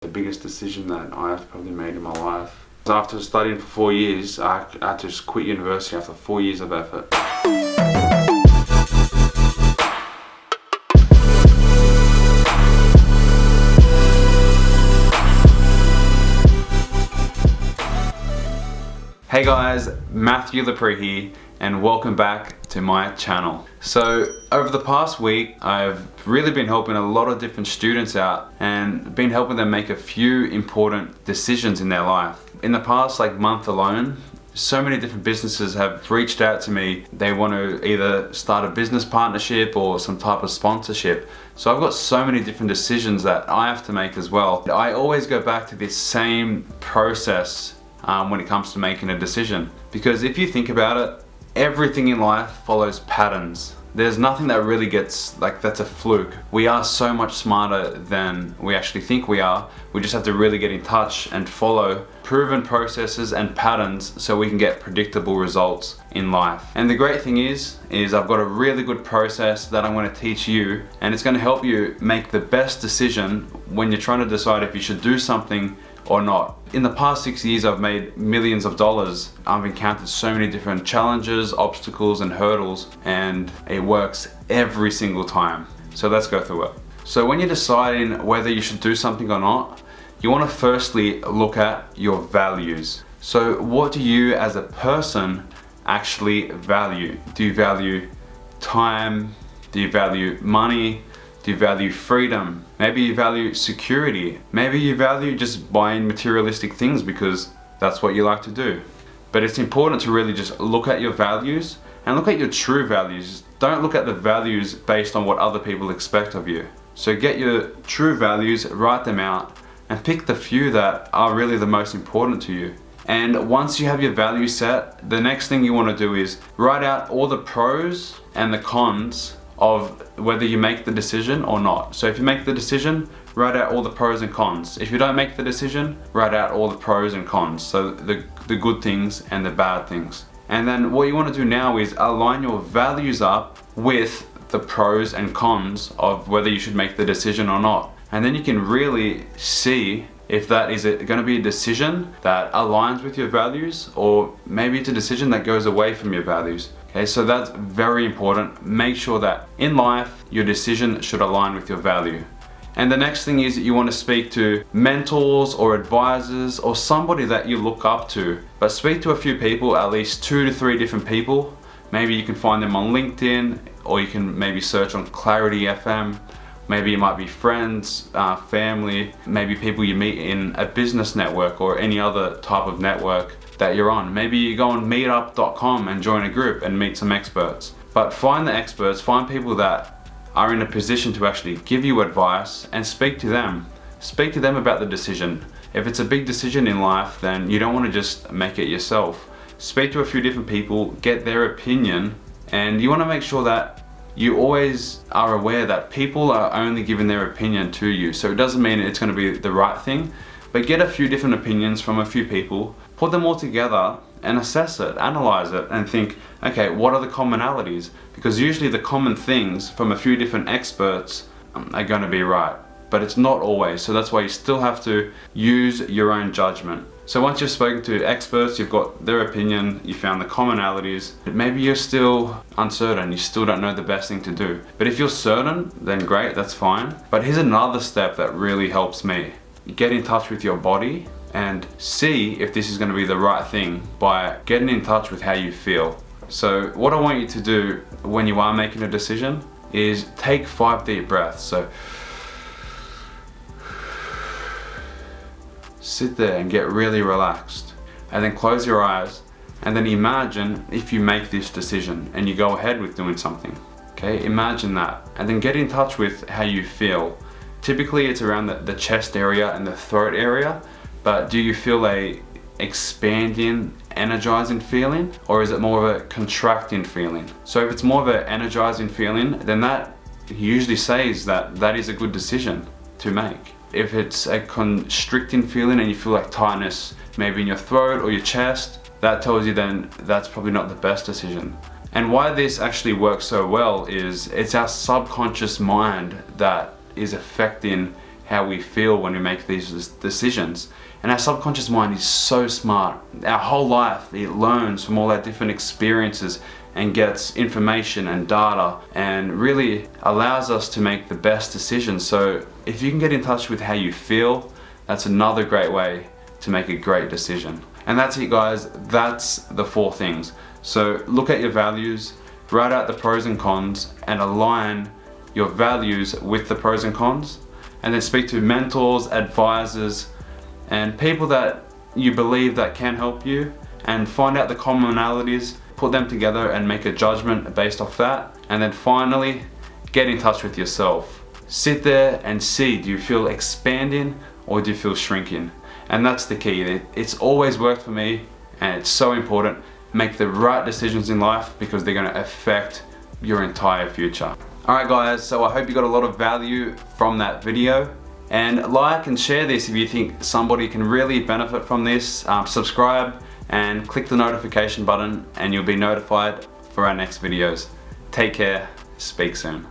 The biggest decision that I have probably made in my life. After studying for 4 years, I had to just quit university after 4 years of effort. Hey guys, Matthew Lepre here, and welcome back to my channel. So over the past week, I've really been helping a lot of different students out and been helping them make a few important decisions in their life. In the past month alone, so many different businesses have reached out to me. They want to either start a business partnership or some type of sponsorship. So I've got so many different decisions that I have to make as well. I always go back to this same process when it comes to making a decision. Because if you think about it, everything in life follows patterns. There's nothing that really gets that's a fluke. We are so much smarter than we actually think we are. We just have to really get in touch and follow proven processes and patterns so we can get predictable results in life. And the great thing is I've got a really good process that I'm going to teach you, and it's going to help you make the best decision when you're trying to decide if you should do something or not. In the past 6 years, I've made millions of dollars. I've encountered so many different challenges, obstacles, and hurdles, and it works every single time. So let's go through it. So when you're deciding whether you should do something or not, you want to firstly look at your values. So what do you as a person actually value? Do you value time? Do you value money? Do you value freedom? Maybe you value security. Maybe you value just buying materialistic things because that's what you like to do. But it's important to really just look at your values and look at your true values. Don't look at the values based on what other people expect of you. So get your true values, write them out, and pick the few that are really the most important to you. And once you have your values set, the next thing you want to do is write out all the pros and the cons of whether you make the decision or not. So if you make the decision, write out all the pros and cons. If you don't make the decision, write out all the pros and cons. So the good things and the bad things. And then what you want to do now is align your values up with the pros and cons of whether you should make the decision or not. And then you can really see if that is going to be a decision that aligns with your values, or maybe it's a decision that goes away from your values. Okay, so that's very important. Make sure that in life, your decision should align with your value. And the next thing is that you want to speak to mentors or advisors or somebody that you look up to. But speak to a few people, at least 2 to 3 different people. Maybe you can find them on LinkedIn, or you can maybe search on Clarity FM. Maybe it might be friends, family, maybe people you meet in a business network or any other type of network that you're on. Maybe you go on meetup.com and join a group and meet some experts. But find the experts, find people that are in a position to actually give you advice and speak to them. Speak to them about the decision. If it's a big decision in life, then you don't want to just make it yourself. Speak to a few different people, get their opinion, and you want to make sure that you always are aware that people are only giving their opinion to you. So it doesn't mean it's going to be the right thing, but get a few different opinions from a few people, put them all together and assess it, analyze it, and think, okay, what are the commonalities? Because usually the common things from a few different experts are going to be right, but it's not always. So that's why you still have to use your own judgment. So once you've spoken to experts, you've got their opinion, you found the commonalities, maybe you're still uncertain, you still don't know the best thing to do. But if you're certain, then great, that's fine. But here's another step that really helps me. Get in touch with your body and see if this is going to be the right thing by getting in touch with how you feel. So what I want you to do when you are making a decision is take 5 deep breaths. So sit there and get really relaxed, and then close your eyes, and then imagine if you make this decision and you go ahead with doing something. Okay, imagine that, and then get in touch with how you feel. Typically it's around the chest area and the throat area, but do you feel a expanding, energizing feeling, or is it more of a contracting feeling? So if it's more of an energizing feeling, then that usually says that that is a good decision to make. If it's a constricting feeling and you feel like tightness maybe in your throat or your chest, that tells you then that's probably not the best decision. And why this actually works so well is it's our subconscious mind that is affecting how we feel when we make these decisions. And our subconscious mind is so smart. Our whole life, it learns from all our different experiences and gets information and data and really allows us to make the best decisions. So if you can get in touch with how you feel, that's another great way to make a great decision. And that's it, guys. That's the 4 things. So look at your values, write out the pros and cons, and align your values with the pros and cons. And then speak to mentors, advisors, and people that you believe that can help you, and find out the commonalities, put them together and make a judgment based off that. And then finally, get in touch with yourself. Sit there and see, do you feel expanding or do you feel shrinking? And that's the key. It's always worked for me, and it's so important. Make the right decisions in life because they're gonna affect your entire future. Alright guys, so I hope you got a lot of value from that video. And like and share this if you think somebody can really benefit from this. Subscribe and click the notification button and you'll be notified for our next videos. Take care, speak soon.